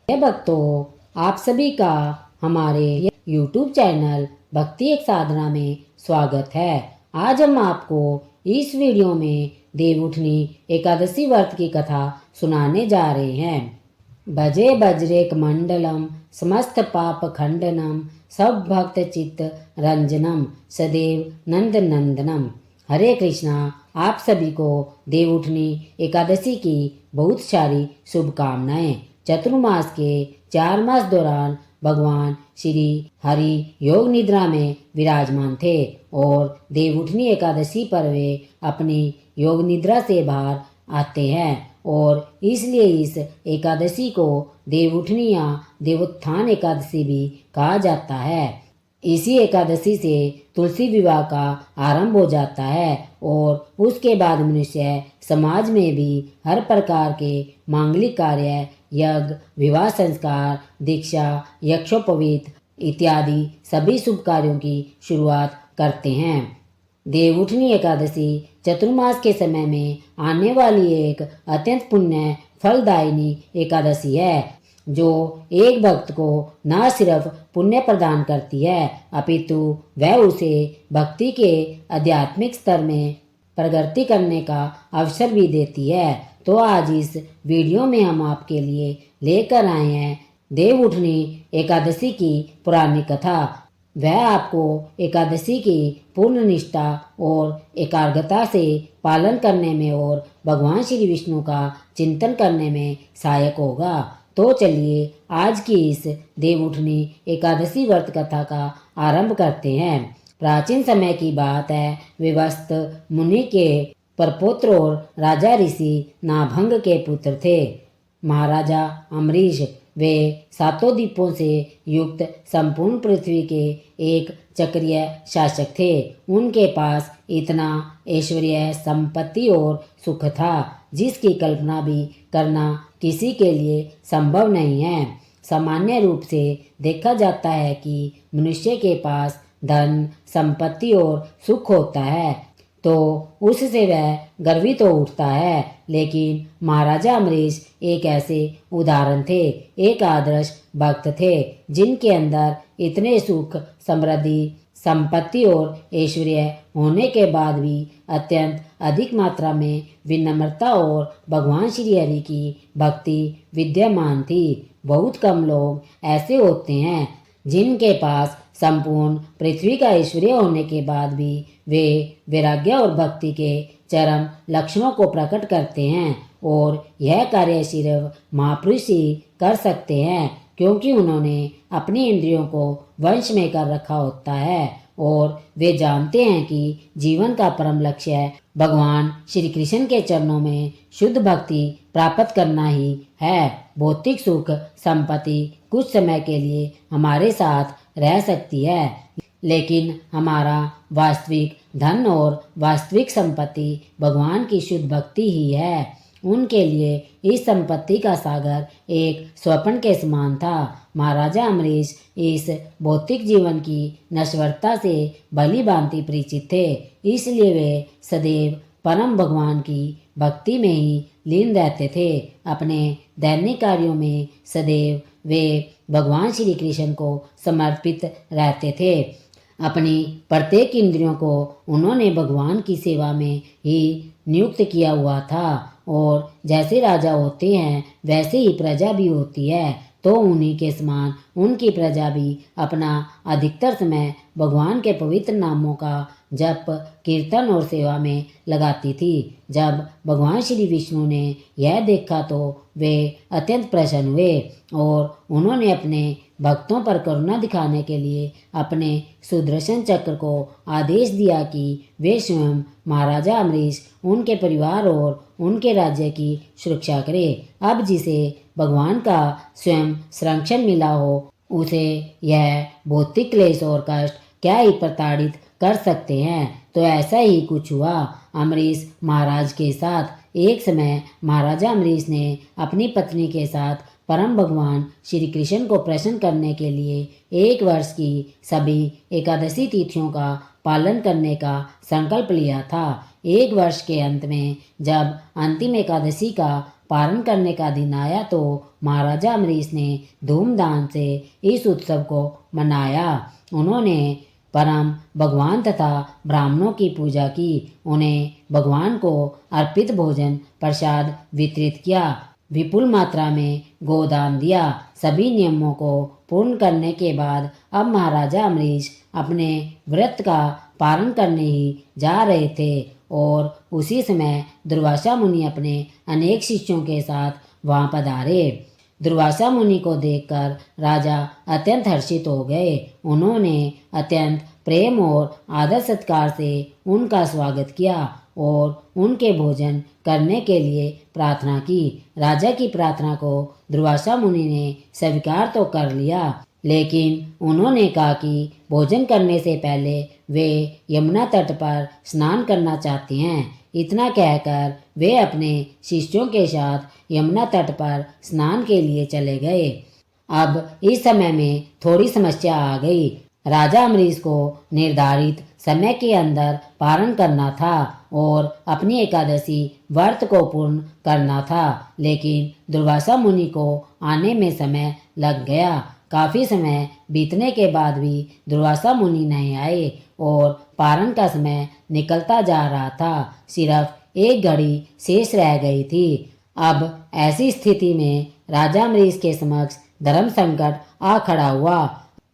भक्तों, आप सभी का हमारे YouTube चैनल भक्ति एक साधना में स्वागत है। आज हम आपको इस वीडियो में देवउठनी एकादशी व्रत की कथा सुनाने जा रहे हैं। भजे बज्रेक मंडलम समस्त पाप खंडनम सब भक्त चित्त रंजनम सदैव नंद नंदनम। हरे कृष्णा। आप सभी को देवउठनी एकादशी की बहुत सारी शुभकामनाएं। चतुर्मास के 4 मास दौरान भगवान श्री हरि योग निद्रा में विराजमान थे और देवउठनी एकादशी पर वे अपनी योग निद्रा से बाहर आते हैं और इसलिए इस एकादशी को देवउठनी या देवोत्थान एकादशी भी कहा जाता है। इसी एकादशी से तुलसी विवाह का आरंभ हो जाता है और उसके बाद मनुष्य समाज में भी हर प्रकार के मांगलिक कार्य, यज्ञ, विवाह संस्कार, दीक्षा, यक्षोपवीत इत्यादि सभी शुभ कार्यों की शुरुआत करते हैं। देवउठनी एकादशी चतुर्मास के समय में आने वाली एक अत्यंत पुण्य फलदायिनी एकादशी है जो एक भक्त को न सिर्फ पुण्य प्रदान करती है अपितु वह उसे भक्ति के आध्यात्मिक स्तर में प्रगति करने का अवसर भी देती है। तो आज इस वीडियो में हम आपके लिए लेकर आए हैं देवउठनी एकादशी की पुरानी कथा। वह आपको एकादशी की पूर्ण निष्ठा और एकाग्रता से पालन करने में और भगवान श्री विष्णु का चिंतन करने में सहायक होगा। तो चलिए आज की इस देवउठनी एकादशी व्रत कथा का आरंभ करते हैं। प्राचीन समय की बात है। विवस्त मुनि के परपौत्र और राजा ऋषि नाभंग के पुत्र थे। महाराजा अम्बरीश वे 7 द्वीपों से युक्त संपूर्ण पृथ्वी के एक चक्रीय शासक थे। उनके पास इतना ऐश्वर्य, संपत्ति और सुख था जिसकी कल्पना भी करना किसी के लिए संभव नहीं है। सामान्य रूप से देखा जाता है कि मनुष्य के पास धन, संपत्ति और सुख होता है तो उससे वह गर्वित तो उठता है, लेकिन महाराजा अम्बरीश एक ऐसे उदाहरण थे, एक आदर्श भक्त थे जिनके अंदर इतने सुख, समृद्धि, संपत्ति और ऐश्वर्य होने के बाद भी अत्यंत अधिक मात्रा में विनम्रता और भगवान श्री हरि की भक्ति विद्यमान थी। बहुत कम लोग ऐसे होते हैं जिनके पास संपूर्ण पृथ्वी का ऐश्वर्य होने के बाद भी वे वैराग्य और भक्ति के चरम लक्षणों को प्रकट करते हैं और यह कार्य सिर्फ महापुरुष ही कर सकते हैं क्योंकि उन्होंने अपनी इंद्रियों को वश में कर रखा होता है और वे जानते हैं कि जीवन का परम लक्ष्य भगवान श्री कृष्ण के चरणों में शुद्ध भक्ति प्राप्त करना ही है। भौतिक सुख, संपत्ति कुछ समय के लिए हमारे साथ रह सकती है, लेकिन हमारा वास्तविक धन और वास्तविक संपत्ति भगवान की शुद्ध भक्ति ही है। उनके लिए इस संपत्ति का सागर एक स्वप्न के समान था। महाराजा अम्बरीश इस भौतिक जीवन की नश्वरता से भली भांति परिचित थे, इसलिए वे सदैव परम भगवान की भक्ति में ही लीन रहते थे। अपने दैनिक कार्यों में सदैव वे भगवान श्री कृष्ण को समर्पित रहते थे। अपनी प्रत्येक इंद्रियों को उन्होंने भगवान की सेवा में ही नियुक्त किया हुआ था और जैसे राजा होते हैं वैसे ही प्रजा भी होती है, तो उन्हीं के समान उनकी प्रजा भी अपना अधिकतर समय भगवान के पवित्र नामों का जप, कीर्तन और सेवा में लगाती थी। जब भगवान श्री विष्णु ने यह देखा तो वे अत्यंत प्रसन्न हुए और उन्होंने अपने भक्तों पर करुणा दिखाने के लिए अपने सुदर्शन चक्र को आदेश दिया कि वे स्वयं महाराजा अम्बरीश, उनके परिवार और उनके राज्य की सुरक्षा करें। अब जिसे भगवान का स्वयं संरक्षण मिला हो उसे यह भौतिक क्लेश और कष्ट क्या ही प्रताड़ित कर सकते हैं। तो ऐसा ही कुछ हुआ अम्बरीश महाराज के साथ। एक समय महाराजा अम्बरीश ने अपनी पत्नी के साथ परम भगवान श्री कृष्ण को प्रसन्न करने के लिए 1 वर्ष की सभी एकादशी तिथियों का पालन करने का संकल्प लिया था। 1 वर्ष के अंत में जब अंतिम एकादशी का पारण करने का दिन आया तो महाराजा अम्बरीश ने धूमधाम से इस उत्सव को मनाया। उन्होंने परम भगवान तथा ब्राह्मणों की पूजा की, उन्हें भगवान को अर्पित भोजन प्रसाद वितरित किया, विपुल मात्रा में गोदान दिया। सभी नियमों को पूर्ण करने के बाद अब महाराजा अम्बरीश अपने व्रत का पालन करने ही जा रहे थे और उसी समय दुर्वासा मुनि अपने अनेक शिष्यों के साथ वहां पधारे। दुर्वासा मुनि को देखकर राजा अत्यंत हर्षित हो गए। उन्होंने अत्यंत प्रेम और आदर सत्कार से उनका स्वागत किया और उनके भोजन करने के लिए प्रार्थना की। राजा की प्रार्थना को दुर्वासा मुनि ने स्वीकार तो कर लिया, लेकिन उन्होंने कहा कि भोजन करने से पहले वे यमुना तट पर स्नान करना चाहते हैं। इतना कहकर वे अपने शिष्यों के साथ यमुना तट पर स्नान के लिए चले गए। अब इस समय में थोड़ी समस्या आ गई। राजा अम्बरीश को निर्धारित समय के अंदर पारण करना था और अपनी एकादशी व्रत को पूर्ण करना था, लेकिन दुर्वासा मुनि को आने में समय लग गया। काफी समय बीतने के बाद भी दुर्वासा मुनि नहीं आए और पारण का समय निकलता जा रहा था। सिर्फ एक घड़ी शेष रह गई थी। अब ऐसी स्थिति में राजा अम्बरीश के समक्ष धर्म संकट आ खड़ा हुआ।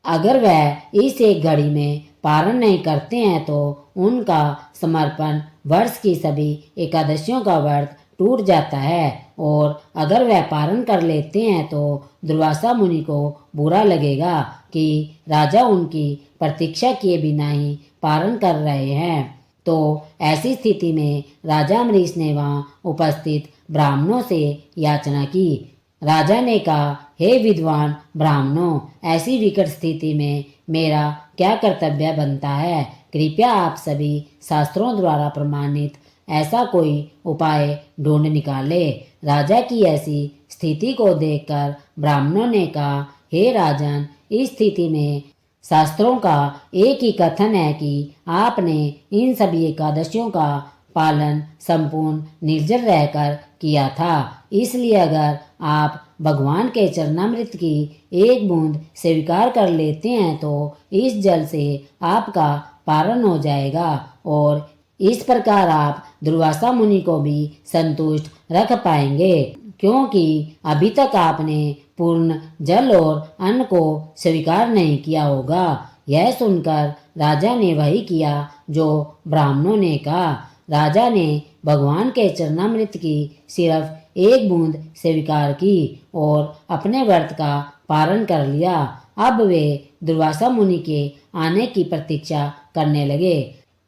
अगर वह इस एक घड़ी में पारण नहीं करते हैं तो उनका समर्पण वर्ष की सभी एकादशियों का व्रत टूट जाता है, और अगर वह पारण कर लेते हैं तो दुर्वासा मुनि को बुरा लगेगा कि राजा उनकी प्रतीक्षा किए बिना ही पारण कर रहे हैं। तो ऐसी स्थिति में राजा अम्बरीश ने वहां उपस्थित ब्राह्मणों से याचना की। राजा ने कहा, हे विद्वान ब्राह्मणों, ऐसी विकट स्थिति में मेरा क्या कर्तव्य बनता है? कृपया आप सभी शास्त्रों द्वारा प्रमाणित ऐसा कोई उपाय ढूंढ निकाले। राजा की ऐसी स्थिति को देखकर ब्राह्मणों ने कहा, हे राजन, इस स्थिति में शास्त्रों का एक ही कथन है कि आपने इन सभी एकादशियों का पालन संपूर्ण निर्जल रहकर किया था। इसलिए अगर आप भगवान के चरणामृत की एक बूंद स्वीकार कर लेते हैं तो इस जल से आपका पारण हो जाएगा और इस प्रकार आप दुर्वासा मुनि को भी संतुष्ट रख पाएंगे, क्योंकि अभी तक आपने पूर्ण जल और अन्न को स्वीकार नहीं किया होगा। यह सुनकर राजा ने वही किया जो ब्राह्मणों ने कहा। राजा ने भगवान के चरणामृत की सिर्फ एक बूंद स्वीकार की और अपने व्रत का पारण कर लिया। अब वे दुर्वासा मुनि के आने की प्रतीक्षा करने लगे।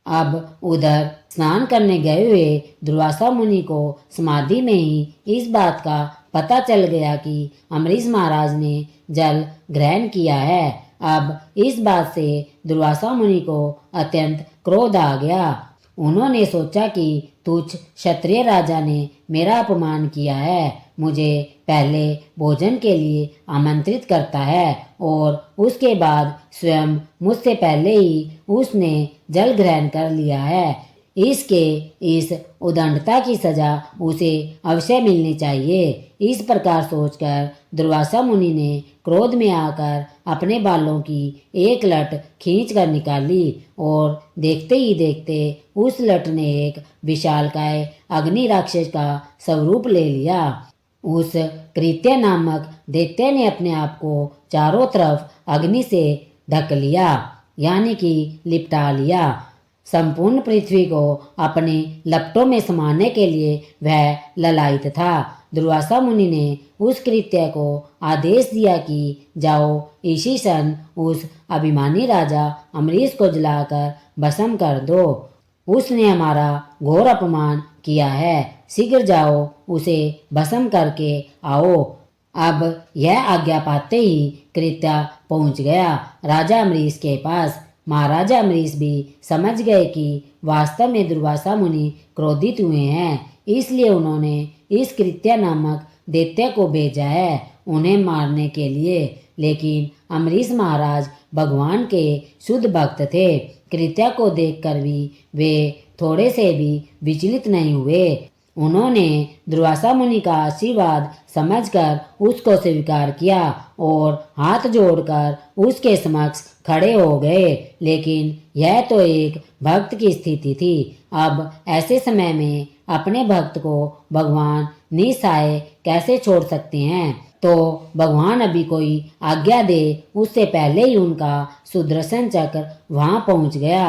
अब उधर स्नान करने गए हुए दुर्वासा मुनि को समाधि में ही इस बात का पता चल गया कि अम्बरीश महाराज ने जल ग्रहण किया है। अब इस बात से दुर्वासा मुनि को अत्यंत क्रोध आ गया। उन्होंने सोचा कि तुच्छ क्षत्रिय राजा ने मेरा अपमान किया है, मुझे पहले भोजन के लिए आमंत्रित करता है और उसके बाद स्वयं मुझसे पहले ही उसने जल ग्रहण कर लिया है। इसके इस उदंडता की सजा उसे अवश्य मिलनी चाहिए। इस प्रकार सोचकर दुर्वासा मुनि ने क्रोध में आकर अपने बालों की एक लट खींच कर निकाली और देखते ही देखते उस लट ने एक विशालकाय अग्नि राक्षस का स्वरूप ले लिया। उस कृत्य नामक दैत्य ने अपने आप को चारों तरफ अग्नि से ढक लिया, यानी कि लिपटा लिया। संपूर्ण पृथ्वी को अपने लपटों में समाने के लिए वह ललायित था। दुर्वासा मुनि ने उस कृत्य को आदेश दिया कि जाओ इसी क्षण उस अभिमानी राजा अम्बरीश को जलाकर भस्म कर दो। उसने हमारा घोर अपमान किया है, शीघ्र जाओ उसे भस्म करके आओ। अब यह आज्ञा पाते ही कृत्य पहुंच गया राजा अम्बरीश के पास। महाराजा अम्बरीश भी समझ गए कि वास्तव में दुर्वासा मुनि क्रोधित हुए हैं, इसलिए उन्होंने इस कृत्य नामक दैत्य को भेजा है उन्हें मारने के लिए। लेकिन अम्बरीश महाराज भगवान के शुद्ध भक्त थे। कृत्य को देखकर भी वे थोड़े से भी विचलित नहीं हुए। उन्होंने दुर्वासा मुनि का आशीर्वाद समझकर उसको स्वीकार किया और हाथ जोड़कर उसके समक्ष खड़े हो गए। लेकिन यह तो एक भक्त की स्थिति थी। अब ऐसे समय में अपने भक्त को भगवान निसहाय कैसे छोड़ सकते हैं। तो भगवान अभी कोई आज्ञा दे उससे पहले ही उनका सुदर्शन चक्र वहां पहुंच गया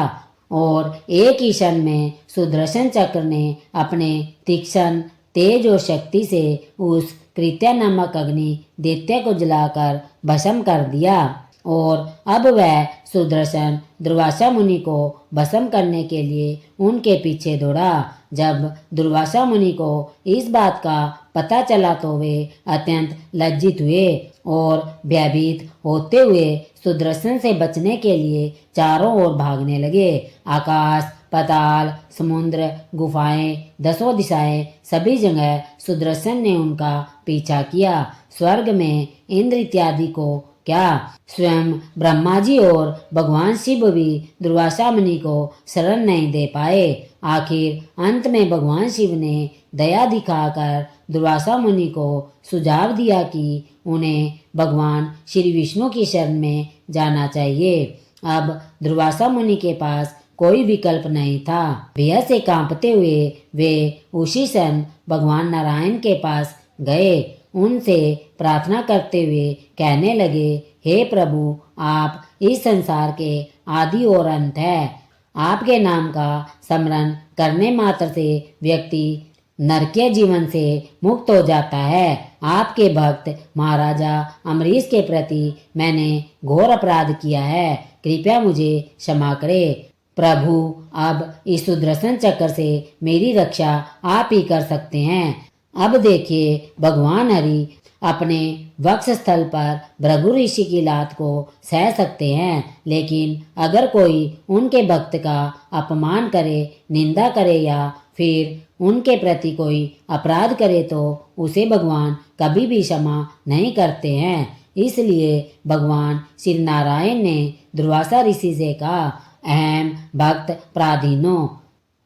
और एक ही क्षण में सुदर्शन चक्र ने अपने तीक्ष्ण तेज और शक्ति से उस कृत्या नामक अग्नि दैत्य को जलाकर भस्म कर दिया। और अब वह सुदर्शन दुर्वासा मुनि को भस्म करने के लिए उनके पीछे दौड़ा। जब दुर्वासा मुनि को इस बात का पता चला तो वे अत्यंत लज्जित हुए और भयभीत होते हुए सुदर्शन से बचने के लिए चारों ओर भागने लगे। आकाश, पाताल, समुद्र, गुफाएं, दसों दिशाएं, सभी जगह सुदर्शन ने उनका पीछा किया। स्वर्ग में इंद्र इत्यादि को क्या, स्वयं ब्रह्मा जी और भगवान शिव भी दुर्वासा मुनि को शरण नहीं दे पाए। आखिर अंत में भगवान शिव ने दया दिखाकर दुर्वासा मुनि को सुझाव दिया कि उन्हें भगवान श्री विष्णु की शरण में जाना चाहिए। अब दुर्वासा मुनि के पास कोई विकल्प नहीं था। भय से कांपते हुए वे उसी क्षण भगवान नारायण के पास गए। उनसे प्रार्थना करते हुए कहने लगे, हे प्रभु, आप इस संसार के आदि और अंत है। आपके नाम का स्मरण करने मात्र से व्यक्ति नरकीय जीवन से मुक्त हो जाता है। आपके भक्त महाराजा अम्बरीश के प्रति मैंने घोर अपराध किया है, कृपया मुझे क्षमा करें। प्रभु, अब इस सुदर्शन चक्र से मेरी रक्षा आप ही कर सकते हैं। अब देखिए, भगवान हरि अपने वक्ष स्थल पर भृगु ऋषि की लात को सह सकते हैं, लेकिन अगर कोई उनके भक्त का अपमान करे, निंदा करे या फिर उनके प्रति कोई अपराध करे तो उसे भगवान कभी भी क्षमा नहीं करते हैं। इसलिए भगवान श्री नारायण ने दुर्वासा ऋषि से कहा, अहम भक्त प्राधीनो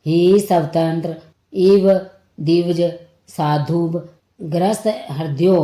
ही स्वतंत्र इव दिव्ज साधुब ग्रस्त हृदयो।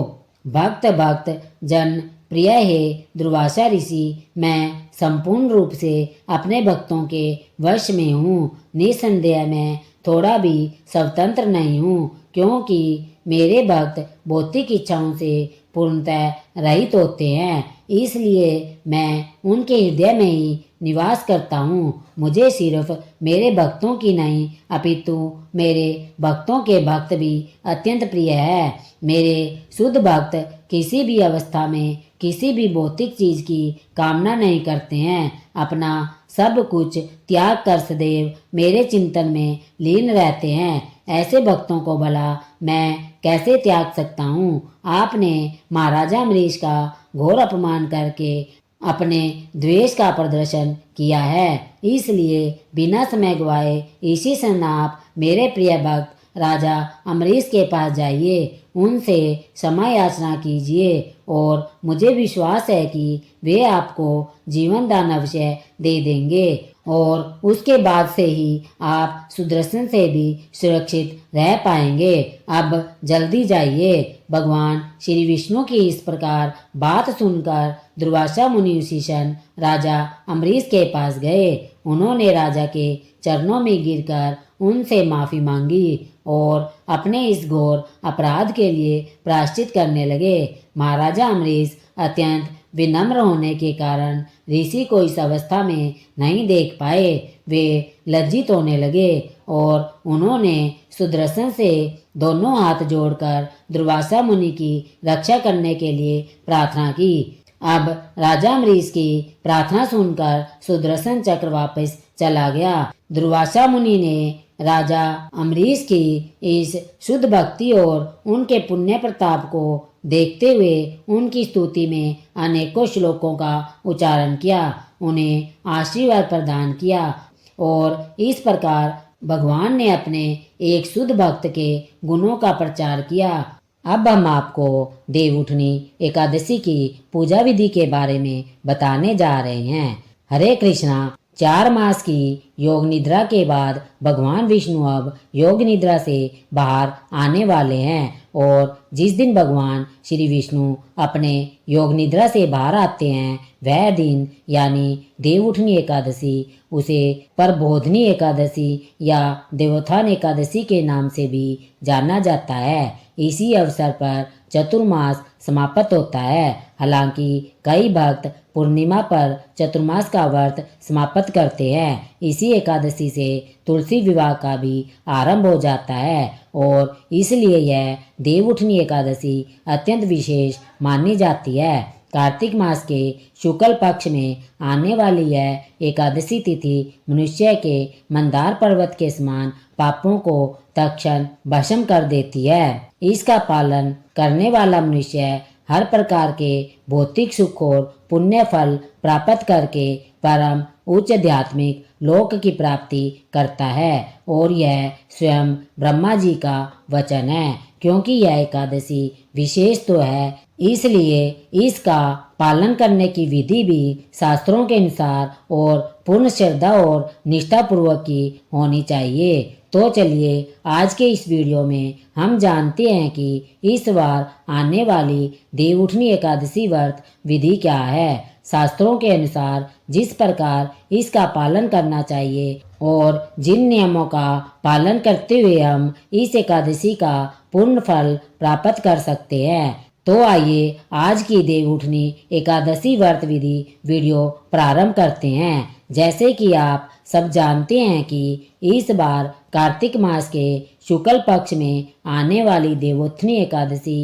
भक्त भक्त जन प्रिय हे दुर्वासा ऋषि, मैं संपूर्ण रूप से अपने भक्तों के वश में हूँ। निसंदेह मैं थोड़ा भी स्वतंत्र नहीं हूँ, क्योंकि मेरे भक्त भौतिक इच्छाओं से पूर्णतः रहित होते हैं। इसलिए मैं उनके हृदय में ही निवास करता हूँ। मुझे सिर्फ मेरे भक्तों की नहीं अपितु मेरे भक्तों के भक्त भी अत्यंत प्रिय है। मेरे शुद्ध भक्त किसी भी अवस्था में किसी भी भौतिक चीज की कामना नहीं करते हैं। अपना सब कुछ त्याग कर सदैव मेरे चिंतन में लीन रहते हैं। ऐसे भक्तों को भला मैं कैसे त्याग सकता हूँ। आपने महाराजा अम्बरीश का घोर अपमान करके अपने द्वेष का प्रदर्शन किया है। इसलिए बिना समय गवाए इसी क्षण आप मेरे प्रिय भक्त राजा अम्बरीश के पास जाइए, उनसे क्षमा याचना कीजिए और मुझे विश्वास है कि वे आपको जीवन दान अवश्य दे देंगे और उसके बाद से ही आप सुदर्शन से भी सुरक्षित रह पाएंगे। अब जल्दी जाइए। भगवान श्री विष्णु की इस प्रकार बात सुनकर दुर्वासा मुनि उसी क्षण राजा अम्बरीश के पास गए। उन्होंने राजा के चरणों में गिरकर उनसे माफी मांगी और अपने इस घोर अपराध के लिए प्रायश्चित करने लगे। महाराजा अम्बरीश अत्यंत विनम्र होने के कारण ऋषि को इस अवस्था में नहीं देख पाए। वे लज्जित होने लगे और उन्होंने सुदर्शन से दोनों हाथ जोड़कर दुर्वासा मुनि की रक्षा करने के लिए प्रार्थना की। अब राजा अम्बरीश की प्रार्थना सुनकर सुदर्शन चक्र वापस चला गया। दुर्वासा मुनि ने राजा अम्बरीश की इस शुद्ध भक्ति और उनके पुण्य प्रताप को देखते हुए उनकी स्तुति में अनेकों श्लोकों का उच्चारण किया, उन्हें आशीर्वाद प्रदान किया और इस प्रकार भगवान ने अपने एक शुद्ध भक्त के गुणों का प्रचार किया। अब हम आपको देवउठनी एकादशी की पूजा विधि के बारे में बताने जा रहे हैं। हरे कृष्णा। 4 मास की योग निद्रा के बाद भगवान विष्णु अब योग निद्रा से बाहर आने वाले हैं और जिस दिन भगवान श्री विष्णु अपने योग निद्रा से बाहर आते हैं वह दिन यानी देवउठनी एकादशी उसे प्रबोधनी एकादशी या देवोत्थान एकादशी के नाम से भी जाना जाता है। इसी अवसर पर चतुर्मास समाप्त होता है। हालांकि कई भक्त पूर्णिमा पर चतुर्मास का व्रत समाप्त करते हैं। इसी एकादशी से तुलसी विवाह का भी आरंभ हो जाता है और इसलिए यह देवउठनी एकादशी अत्यंत विशेष मानी जाती है। कार्तिक मास के शुक्ल पक्ष में आने वाली यह एकादशी तिथि मनुष्य के मंदार पर्वत के समान पापों को तत्क्षण भस्म कर देती है। इसका पालन करने वाला मनुष्य हर प्रकार के भौतिक सुख और पुण्य फल प्राप्त करके परम उच्च आध्यात्मिक लोक की प्राप्ति करता है और यह स्वयं ब्रह्मा जी का वचन है। क्योंकि यह एकादशी विशेष तो है इसलिए इसका पालन करने की विधि भी शास्त्रों के अनुसार और पूर्ण श्रद्धा और निष्ठापूर्वक की होनी चाहिए। तो चलिए आज के इस वीडियो में हम जानते हैं कि इस बार आने वाली देवउठनी एकादशी व्रत विधि क्या है। शास्त्रों के अनुसार जिस प्रकार इसका पालन करना चाहिए और जिन नियमों का पालन करते हुए हम इस एकादशी का पूर्ण फल प्राप्त कर सकते हैं। तो आइए आज की देवउठनी एकादशी व्रत विधि वीडियो प्रारंभ करते हैं। जैसे कि आप सब जानते हैं कि इस बार कार्तिक मास के शुक्ल पक्ष में आने वाली देवउठनी एकादशी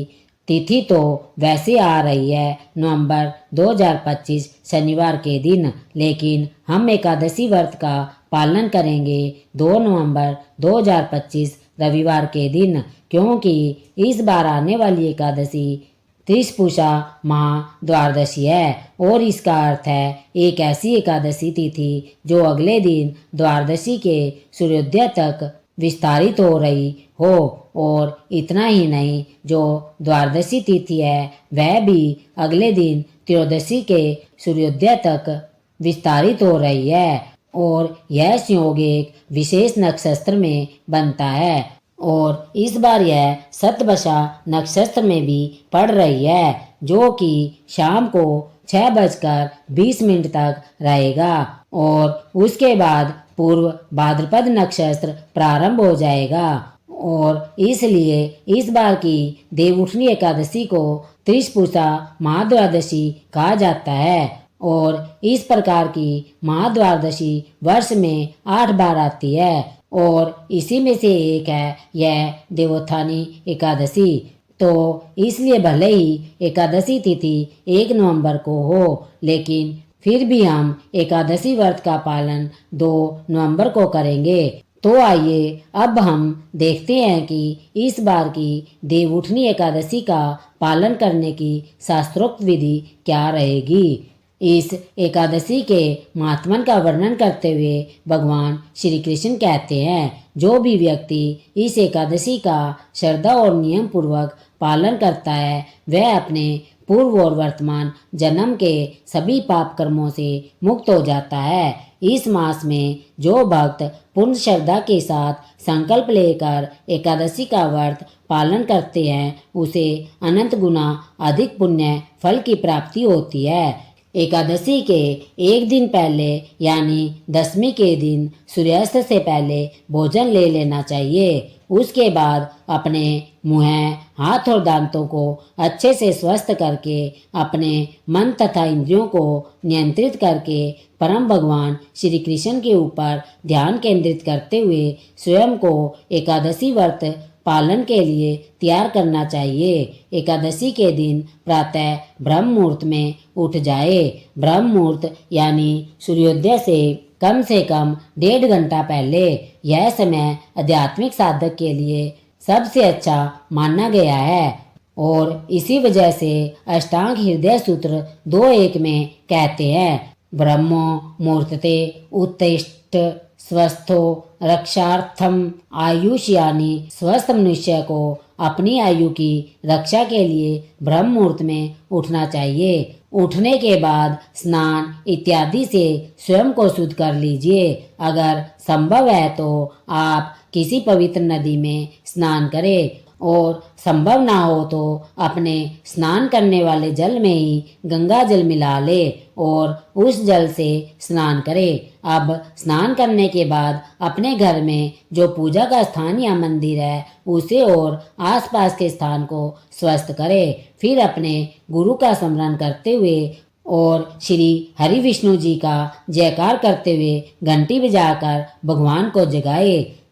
तिथि तो वैसे आ रही है नवंबर 2025 शनिवार के दिन, लेकिन हम एकादशी व्रत का पालन करेंगे 2 नवंबर 2025 रविवार के दिन। क्योंकि इस बार आने वाली एकादशी त्रिशपुषा महाद्वादशी है और इसका अर्थ है एक ऐसी एकादशी तिथि जो अगले दिन द्वादशी के सूर्योदय तक विस्तारित हो रही हो। और इतना ही नहीं, जो द्वादशी तिथि है वह भी अगले दिन त्रयोदशी के सूर्योदय तक विस्तारित हो रही है और यह संयोग एक विशेष नक्षत्र में बनता है और इस बार यह सतभिषा नक्षत्र में भी पड़ रही है जो कि शाम को 6:20 तक रहेगा और उसके बाद पूर्व भाद्रपद नक्षत्र प्रारंभ हो जाएगा। और इसलिए इस बार की देवउठनी एकादशी को त्रिशपुषा महाद्वादशी कहा जाता है और इस प्रकार की महाद्वादशी वर्ष में 8 बार आती है और इसी में से एक है यह देवोत्थानी एकादशी। तो इसलिए भले ही एकादशी तिथि 1 नवंबर को हो, लेकिन फिर भी हम एकादशी व्रत का पालन 2 नवंबर को करेंगे। तो आइए अब हम देखते हैं कि इस बार की देवउठनी एकादशी का पालन करने की शास्त्रोक्त विधि क्या रहेगी। इस एकादशी के महात्मन का वर्णन करते हुए भगवान श्री कृष्ण कहते हैं, जो भी व्यक्ति इस एकादशी का श्रद्धा और नियम पूर्वक पालन करता है वह अपने पूर्व और वर्तमान जन्म के सभी पाप कर्मों से मुक्त हो जाता है। इस मास में जो भक्त पूर्ण श्रद्धा के साथ संकल्प लेकर एकादशी का व्रत पालन करते हैं उसे अनंत गुना अधिक पुण्य फल की प्राप्ति होती है। एकादशी के एक दिन पहले यानी दशमी के दिन सूर्यास्त से पहले भोजन ले लेना चाहिए। उसके बाद अपने मुंह, हाथ और दांतों को अच्छे से स्वस्थ करके अपने मन तथा इंद्रियों को नियंत्रित करके परम भगवान श्री कृष्ण के ऊपर ध्यान केंद्रित करते हुए स्वयं को एकादशी व्रत पालन के लिए तैयार करना चाहिए। एकादशी के दिन प्रातः ब्रह्म मुहूर्त में उठ जाए। ब्रह्म मुहूर्त यानी सूर्योदय से कम 1.5 घंटा पहले। यह समय आध्यात्मिक साधक के लिए सबसे अच्छा माना गया है और इसी वजह से अष्टांग हृदय सूत्र 2.1 में कहते हैं, ब्रह्मो मुहूर्ते उत्तिष्ठ स्वस्थो रक्षार्थम आयुष, यानी स्वस्थ मनुष्य को अपनी आयु की रक्षा के लिए ब्रह्म मुहूर्त में उठना चाहिए। उठने के बाद स्नान इत्यादि से स्वयं को शुद्ध कर लीजिए। अगर संभव है तो आप किसी पवित्र नदी में स्नान करें और संभव ना हो तो अपने स्नान करने वाले जल में ही गंगा जल मिला ले और उस जल से स्नान करें। अब स्नान करने के बाद अपने घर में जो पूजा का स्थान या मंदिर है उसे और आसपास के स्थान को स्वस्थ करें। फिर अपने गुरु का स्मरण करते हुए और श्री हरि विष्णु जी का जयकार करते हुए घंटी बजाकर भगवान को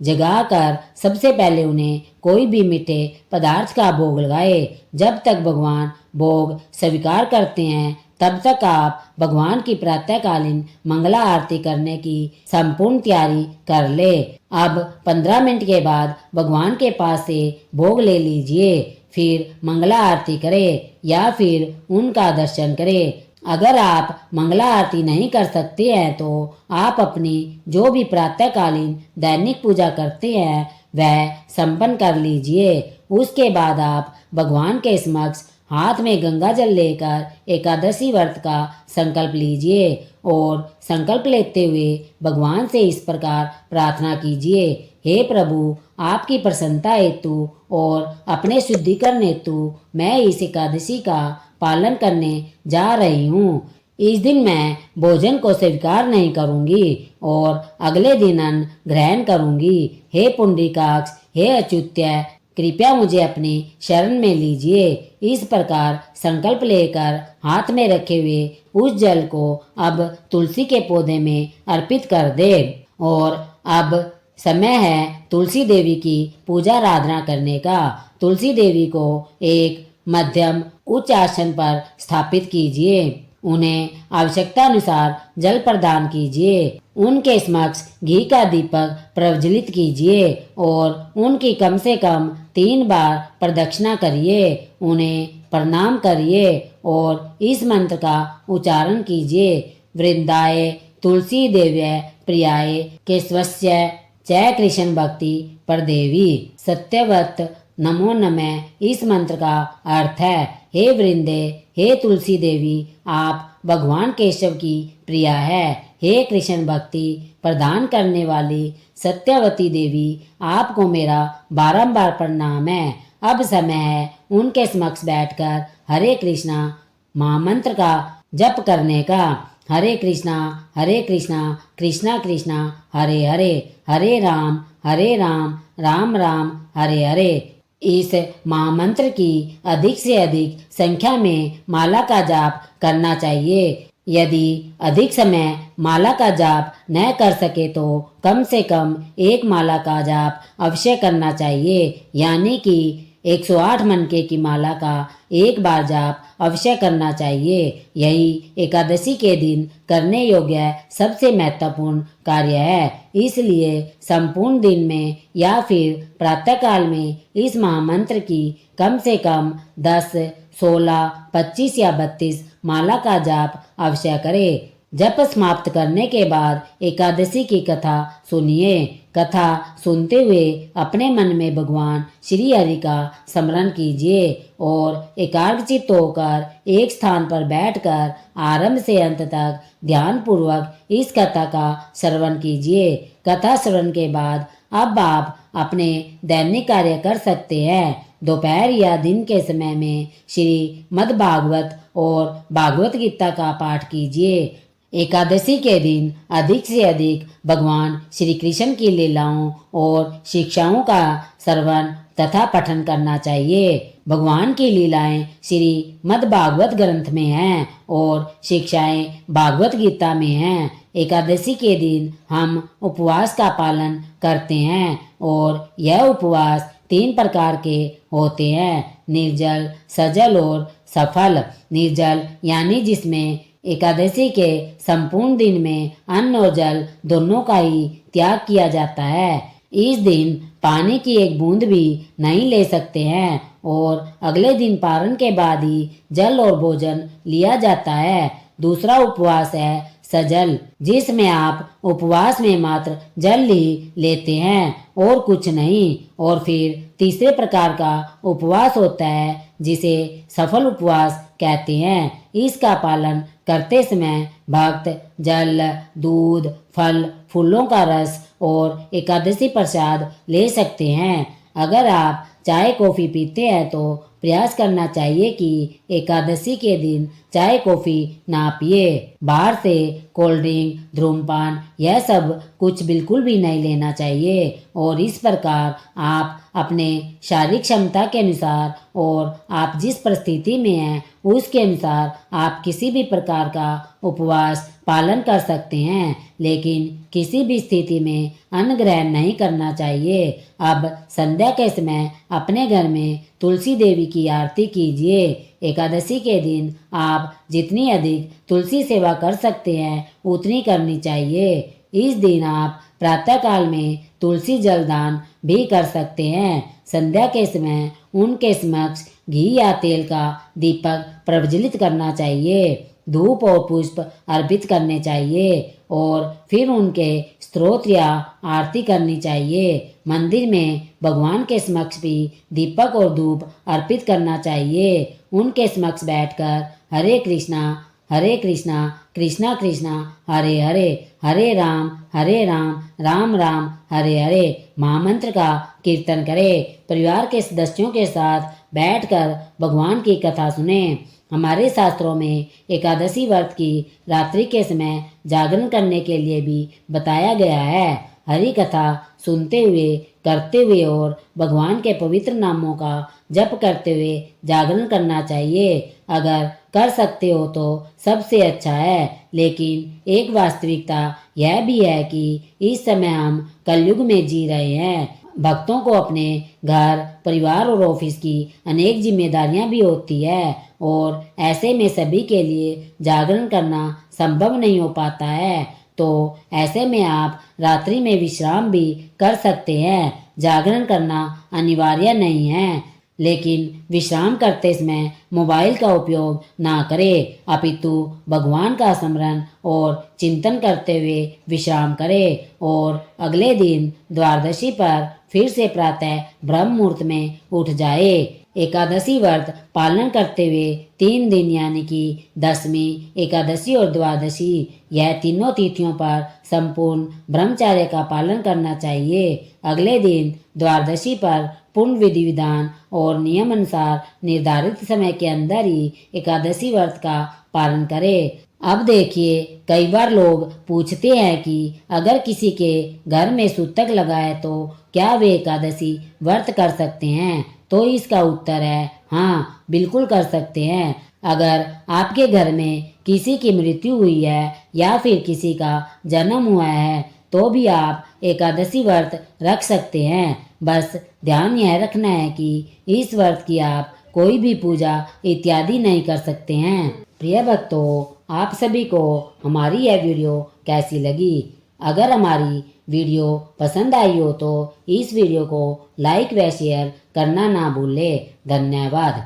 जगाकर सबसे पहले उन्हें कोई भी मीठे पदार्थ का भोग लगाए। जब तक भगवान भोग स्वीकार करते हैं तब तक आप भगवान की प्रातःकालीन मंगला आरती करने की संपूर्ण तैयारी कर ले। अब 15 मिनट के बाद भगवान के पास से भोग ले लीजिए, फिर मंगला आरती करें या फिर उनका दर्शन करें। अगर आप मंगला आरती नहीं कर सकते हैं तो आप अपनी जो भी प्रातःकालीन दैनिक पूजा करते हैं वह संपन्न कर लीजिए। उसके बाद आप भगवान के समक्ष हाथ में गंगा जल लेकर एकादशी व्रत का संकल्प लीजिए और संकल्प लेते हुए भगवान से इस प्रकार प्रार्थना कीजिए, हे प्रभु, आपकी प्रसन्नता हेतु और अपने शुद्धिकरण हेतु मैं इस एकादशी का पालन करने जा रही हूँ। इस दिन मैं भोजन को स्वीकार नहीं करूँगी और अगले दिन अन्न ग्रहण करूँगी। हे पुंडरीकाक्ष, हे अच्युत्य, कृपया मुझे अपनी शरण में लीजिए। इस प्रकार संकल्प लेकर हाथ में रखे हुए उस जल को अब तुलसी के पौधे में अर्पित कर दे और अब समय है तुलसी देवी की पूजा आराधना करने का। तुलसी देवी को एक मध्यम उच्च आसन पर स्थापित कीजिए। उन्हें आवश्यकता अनुसार जल प्रदान कीजिए। उनके समक्ष घी का दीपक प्रज्वलित कीजिए और उनकी कम से कम 3 बार प्रदक्षिणा करिए। उन्हें प्रणाम करिए और इस मंत्र का उच्चारण कीजिए, वृंदाय तुलसी देव्य प्रियाय केशवस्य जय कृष्ण भक्ति प्रदेवी सत्यवत नमो नमः। इस मंत्र का अर्थ है, हे वृंदे, हे तुलसी देवी, आप भगवान केशव की प्रिया है। हे कृष्ण भक्ति प्रदान करने वाली सत्यवती देवी, आपको मेरा बारंबार प्रणाम है। अब समय है उनके समक्ष बैठकर हरे कृष्णा महामंत्र का जप करने का। हरे कृष्णा कृष्णा कृष्णा हरे हरे, हरे राम राम राम हरे हरे। इस महामंत्र की अधिक से अधिक संख्या में माला का जाप करना चाहिए। यदि अधिक समय माला का जाप न कर सके तो कम से कम एक माला का जाप अवश्य करना चाहिए, यानी कि 108 मनके की माला का एक बार जाप अवश्य करना चाहिए। यही एकादशी के दिन करने योग्य सबसे महत्वपूर्ण कार्य है। इसलिए संपूर्ण दिन में या फिर प्रातःकाल में इस महामंत्र की कम से कम 10, 16, 25 या 32 माला का जाप अवश्य करें। जप समाप्त करने के बाद एकादशी की कथा सुनिए। कथा सुनते हुए अपने मन में भगवान श्री हरि का स्मरण कीजिए और एकाग्रचित्त होकर एक स्थान पर बैठकर आरंभ से अंत तक ध्यान पूर्वक इस कथा का श्रवण कीजिए। कथा श्रवण के बाद अब आप अपने दैनिक कार्य कर सकते हैं। दोपहर या दिन के समय में श्री मद् भागवत और भागवत गीता का पाठ कीजिए। एकादशी के दिन अधिक से अधिक भगवान श्री कृष्ण की लीलाओं और शिक्षाओं का श्रवण तथा पठन करना चाहिए। भगवान की लीलाएं श्री मद् भागवत ग्रंथ में हैं और शिक्षाएं भागवत गीता में हैं। एकादशी के दिन हम उपवास का पालन करते हैं और यह उपवास 3 प्रकार के होते हैं, निर्जल, सजल और सफल। निर्जल यानी जिसमें एकादशी के संपूर्ण दिन में अन्न और जल दोनों का ही त्याग किया जाता है। इस दिन पानी की एक बूंद भी नहीं ले सकते हैं और अगले दिन पारण के बाद ही जल और भोजन लिया जाता है। दूसरा उपवास है सजल, जिसमें आप उपवास में मात्र जल ही लेते हैं और कुछ नहीं। और फिर तीसरे प्रकार का उपवास होता है जिसे सफल उपवास कहते हैं। इसका पालन करते समय भक्त जल, दूध, फल, फूलों का रस और एकादशी प्रसाद ले सकते हैं। अगर आप चाय कॉफ़ी पीते हैं तो प्रयास करना चाहिए कि एकादशी के दिन चाय कॉफ़ी ना पिए। बाहर से कोल्ड ड्रिंक, धूम्रपान यह सब कुछ बिल्कुल भी नहीं लेना चाहिए। और इस प्रकार आप अपने शारीरिक क्षमता के अनुसार और आप जिस परिस्थिति में हैं उसके अनुसार आप किसी भी प्रकार का उपवास पालन कर सकते हैं, लेकिन किसी भी स्थिति में अन्न ग्रहण नहीं करना चाहिए। अब संध्या के समय अपने घर में तुलसी देवी की आरती कीजिए। एकादशी के दिन आप जितनी अधिक तुलसी सेवा कर सकते हैं उतनी करनी चाहिए। इस दिन आप प्रातःकाल में तुलसी जलदान भी कर सकते हैं। संध्या के समय उनके समक्ष घी या तेल का दीपक प्रज्वलित करना चाहिए, धूप और पुष्प अर्पित करने चाहिए और फिर उनके स्तोत्र या आरती करनी चाहिए। मंदिर में भगवान के समक्ष भी दीपक और धूप अर्पित करना चाहिए। उनके समक्ष बैठकर हरे कृष्णा कृष्णा कृष्णा हरे हरे, हरे राम राम राम हरे हरे महामंत्र का कीर्तन करें। परिवार के सदस्यों के साथ बैठकर भगवान की कथा सुने। हमारे शास्त्रों में एकादशी व्रत की रात्रि के समय जागरण करने के लिए भी बताया गया है। हरि कथा सुनते हुए, करते हुए और भगवान के पवित्र नामों का जप करते हुए जागरण करना चाहिए। अगर कर सकते हो तो सबसे अच्छा है, लेकिन एक वास्तविकता यह भी है कि इस समय हम कलयुग में जी रहे हैं। भक्तों को अपने घर, परिवार और ऑफिस की अनेक जिम्मेदारियां भी होती है और ऐसे में सभी के लिए जागरण करना संभव नहीं हो पाता है। तो ऐसे में आप रात्रि में विश्राम भी कर सकते हैं। जागरण करना अनिवार्य नहीं है, लेकिन विश्राम करते समय मोबाइल का उपयोग ना करें, अपितु भगवान का स्मरण और चिंतन करते हुए विश्राम करें। और अगले दिन द्वादशी पर फिर से प्रातः ब्रह्म मुहूर्त में उठ जाए। एकादशी व्रत पालन करते हुए 3 दिन यानी कि दशमी, एकादशी और द्वादशी यह तीनों तिथियों पर संपूर्ण ब्रह्मचर्य का पालन करना चाहिए। अगले दिन द्वादशी पर पूर्ण विधि विधान और नियम अनुसार निर्धारित समय के अंदर ही एकादशी व्रत का पालन करें। अब देखिए, कई बार लोग पूछते हैं कि अगर किसी के घर में सूतक लगा है तो क्या वे एकादशी व्रत कर सकते हैं? तो इसका उत्तर है हाँ, बिल्कुल कर सकते हैं। अगर आपके घर में किसी की मृत्यु हुई है या फिर किसी का जन्म हुआ है तो भी आप एकादशी व्रत रख सकते हैं। बस ध्यान यह रखना है कि इस व्रत की आप कोई भी पूजा इत्यादि नहीं कर सकते हैं। प्रिय भक्तों, आप सभी को हमारी यह वीडियो कैसी लगी? अगर हमारी वीडियो पसंद आई हो तो इस वीडियो को लाइक व शेयर करना ना भूलें। धन्यवाद।